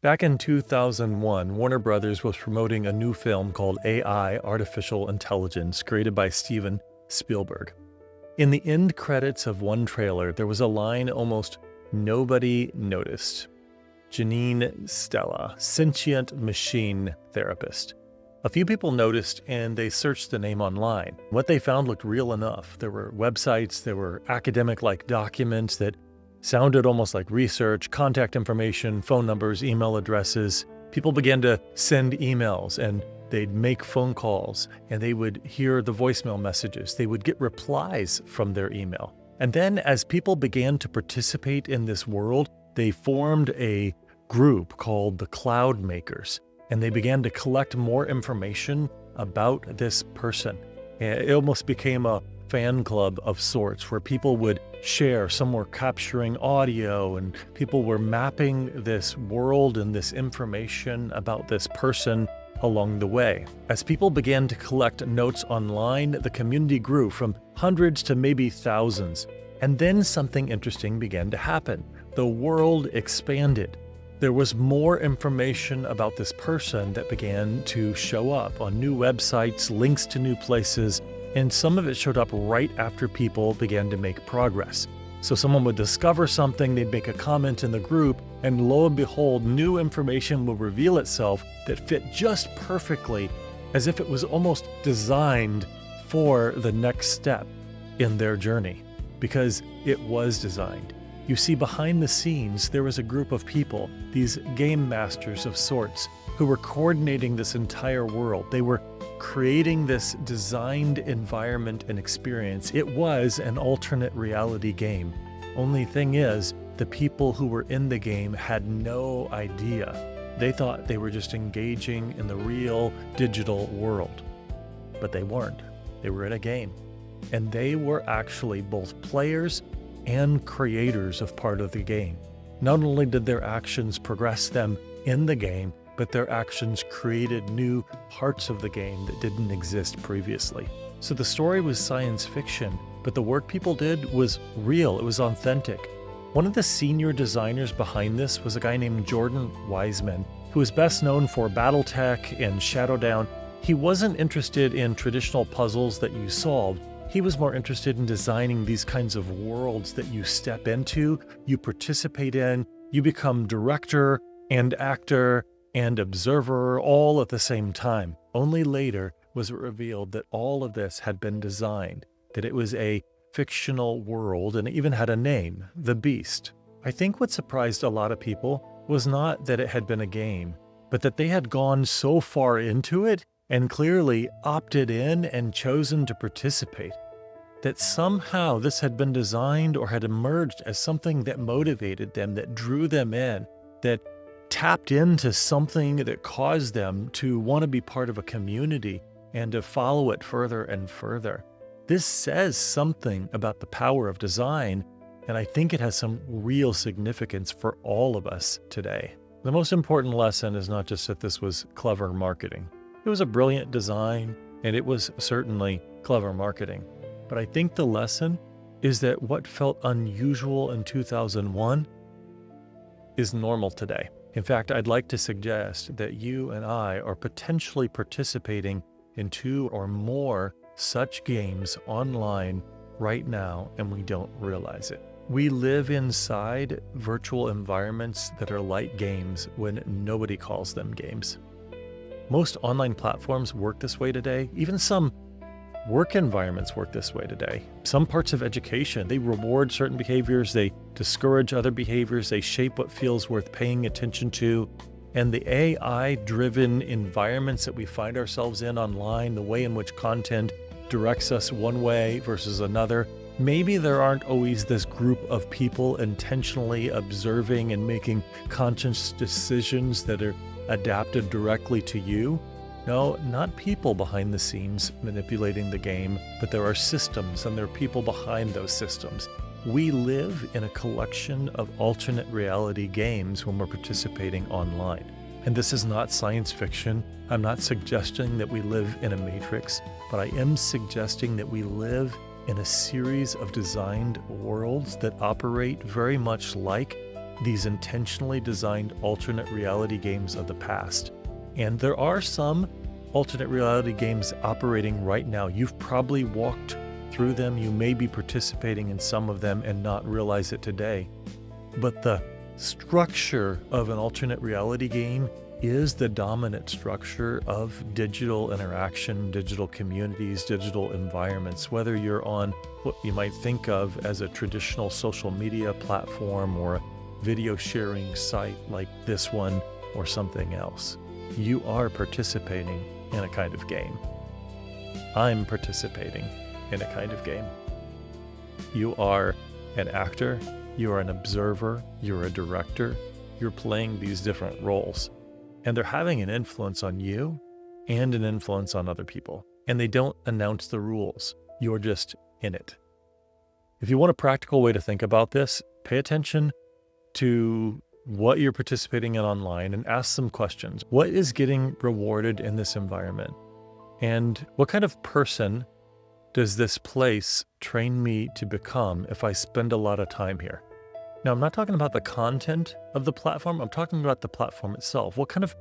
Back in 2001, Warner Brothers was promoting a new film called AI, Artificial Intelligence, created by Steven Spielberg. In the end credits of one trailer, there was a line almost nobody noticed. Janine Stella, sentient machine therapist. A few people noticed and they searched the name online. What they found looked real enough. There were websites, there were academic-like documents that sounded almost like research, contact information, phone numbers, email addresses. People began to send emails and they'd make phone calls and they would hear the voicemail messages. They would get replies from their email. And then as people began to participate in this world, they formed a group called the Cloud Makers. And they began to collect more information about this person. It almost became a fan club of sorts where people would share. Some were capturing audio and people were mapping this world and this information about this person along the way. As people began to collect notes online, the community grew from hundreds to maybe thousands. And then something interesting began to happen. The world expanded. There was more information about this person that began to show up on new websites, links to new places, and some of it showed up right after people began to make progress. So someone would discover something, they'd make a comment in the group, and lo and behold, new information will reveal itself that fit just perfectly, as if it was almost designed for the next step in their journey, because it was designed. You see, behind the scenes, there was a group of people, these game masters of sorts, who were coordinating this entire world. They were creating this designed environment and experience. It was an alternate reality game. Only thing is, the people who were in the game had no idea. They thought they were just engaging in the real digital world. But they weren't. They were in a game. And they were actually both players and creators of part of the game. Not only did their actions progress them in the game, but their actions created new parts of the game that didn't exist previously. So the story was science fiction, but the work people did was real, it was authentic. One of the senior designers behind this was a guy named Jordan Wiseman, who is best known for BattleTech and Shadowdown. He wasn't interested in traditional puzzles that you solved. He was more interested in designing these kinds of worlds that you step into, you participate in, you become director and actor and observer all at the same time. Only later was it revealed that all of this had been designed, that it was a fictional world and it even had a name, The Beast. I think what surprised a lot of people was not that it had been a game, but that they had gone so far into it and clearly opted in and chosen to participate, that somehow this had been designed or had emerged as something that motivated them, that drew them in, that tapped into something that caused them to want to be part of a community and to follow it further and further. This says something about the power of design, and I think it has some real significance for all of us today. The most important lesson is not just that this was clever marketing. It was a brilliant design, and it was certainly clever marketing. But I think the lesson is that what felt unusual in 2001 is normal today. In fact, I'd like to suggest that you and I are potentially participating in 2 or more such games online right now, and we don't realize it. We live inside virtual environments that are like games when nobody calls them games. Most online platforms work this way today. Even some work environments work this way today. Some parts of education, they reward certain behaviors, they discourage other behaviors, they shape what feels worth paying attention to. And the AI-driven environments that we find ourselves in online, the way in which content directs us one way versus another, maybe there aren't always this group of people intentionally observing and making conscious decisions that are adapted directly to you. No, not people behind the scenes manipulating the game, but there are systems and there are people behind those systems. We live in a collection of alternate reality games when we're participating online. And this is not science fiction. I'm not suggesting that we live in a matrix, but I am suggesting that we live in a series of designed worlds that operate very much like these intentionally designed alternate reality games of the past. And there are some alternate reality games operating right now. You've probably walked through them. You may be participating in some of them and not realize it today. But the structure of an alternate reality game is the dominant structure of digital interaction, digital communities, digital environments, whether you're on what you might think of as a traditional social media platform or a video sharing site like this one or something else. You are participating in a kind of game. I'm participating in a kind of game. You are an actor, you are an observer, you're a director, you're playing these different roles. And they're having an influence on you and an influence on other people. And they don't announce the rules. You're just in it. If you want a practical way to think about this, pay attention to what you're participating in online and ask some questions. What is getting rewarded in this environment? And what kind of person does this place train me to become if I spend a lot of time here? Now, I'm not talking about the content of the platform. I'm talking about the platform itself. What kind of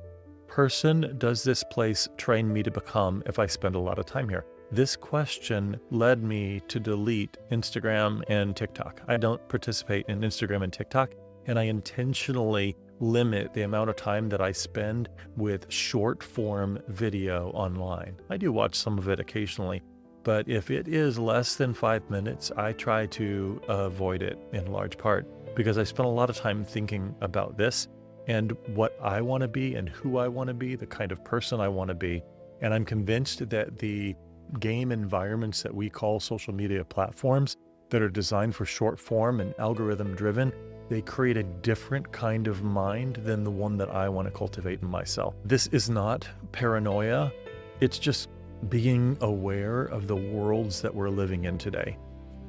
person does this place train me to become if I spend a lot of time here? This question led me to delete Instagram and TikTok. I don't participate in Instagram and TikTok, and I intentionally limit the amount of time that I spend with short form video online. I do watch some of it occasionally, but if it is less than 5 minutes, I try to avoid it in large part because I spend a lot of time thinking about this and what I want to be and who I want to be, the kind of person I want to be. And I'm convinced that the game environments that we call social media platforms that are designed for short form and algorithm driven, they create a different kind of mind than the one that I want to cultivate in myself. This is not paranoia. It's just being aware of the worlds that we're living in today.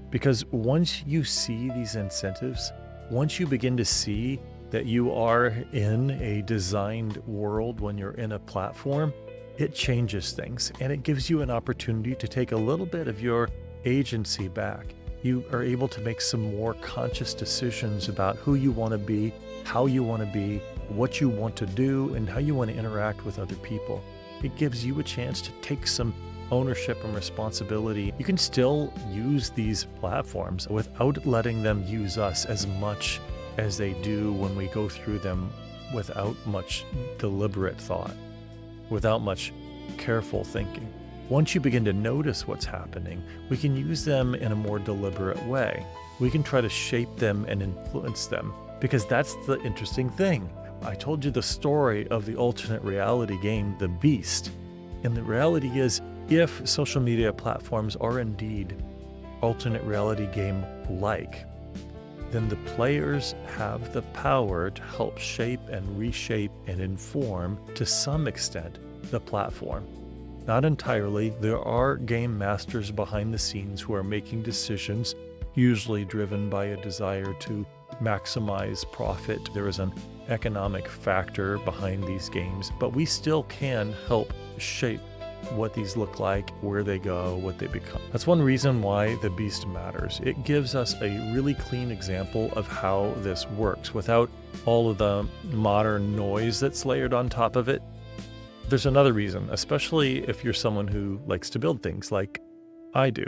Because once you see these incentives, once you begin to see that you are in a designed world when you're in a platform, it changes things and it gives you an opportunity to take a little bit of your agency back. You are able to make some more conscious decisions about who you want to be, how you want to be, what you want to do, and how you want to interact with other people. It gives you a chance to take some ownership and responsibility. You can still use these platforms without letting them use us as much as they do when we go through them without much deliberate thought, without much careful thinking. Once you begin to notice what's happening, we can use them in a more deliberate way. We can try to shape them and influence them, because that's the interesting thing. I told you the story of the alternate reality game, The Beast. And the reality is, if social media platforms are indeed alternate reality game-like, then the players have the power to help shape and reshape and inform, to some extent, the platform. Not entirely. There are game masters behind the scenes who are making decisions, usually driven by a desire to maximize profit. There is an economic factor behind these games, but we still can help shape what these look like, where they go, what they become. That's one reason why The Beast matters. It gives us a really clean example of how this works without all of the modern noise that's layered on top of it. There's another reason, especially if you're someone who likes to build things like I do.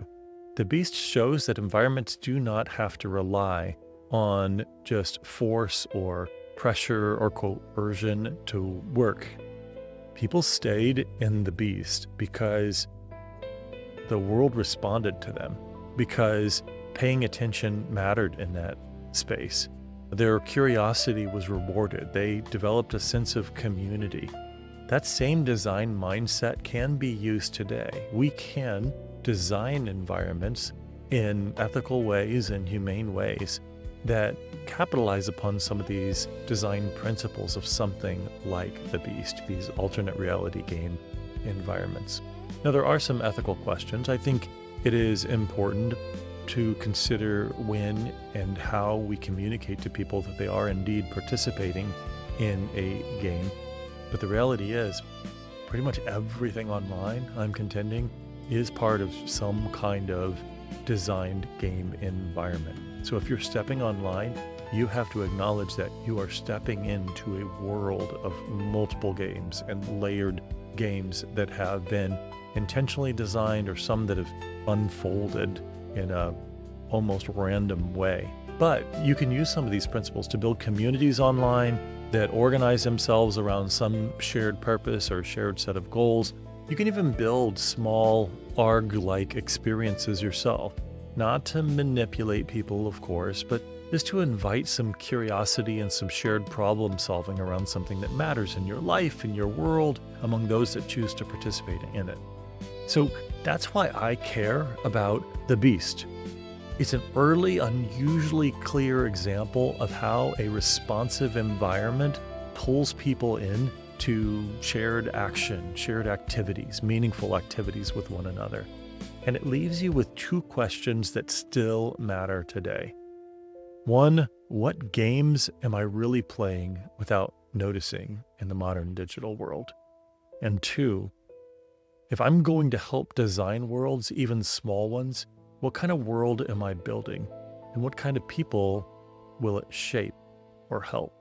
The Beast shows that environments do not have to rely on just force or pressure or coercion to work. People stayed in The Beast because the world responded to them, because paying attention mattered in that space. Their curiosity was rewarded. They developed a sense of community. That same design mindset can be used today. We can design environments in ethical ways and humane ways that capitalize upon some of these design principles of something like The Beast, these alternate reality game environments. Now, there are some ethical questions. I think it is important to consider when and how we communicate to people that they are indeed participating in a game. But the reality is, pretty much everything online, I'm contending, is part of some kind of designed game environment. So if you're stepping online you have to acknowledge that you are stepping into a world of multiple games and layered games that have been intentionally designed, or some that have unfolded in a almost random way. But you can use some of these principles to build communities online that organize themselves around some shared purpose or shared set of goals. You can even build small ARG-like experiences yourself, not to manipulate people, of course, but just to invite some curiosity and some shared problem solving around something that matters in your life, in your world, among those that choose to participate in it. So that's why I care about The Beast. It's an early, unusually clear example of how a responsive environment pulls people in to shared action, shared activities, meaningful activities with one another. And it leaves you with two questions that still matter today. One, what games am I really playing without noticing in the modern digital world? And two, if I'm going to help design worlds, even small ones, what kind of world am I building? And what kind of people will it shape or help?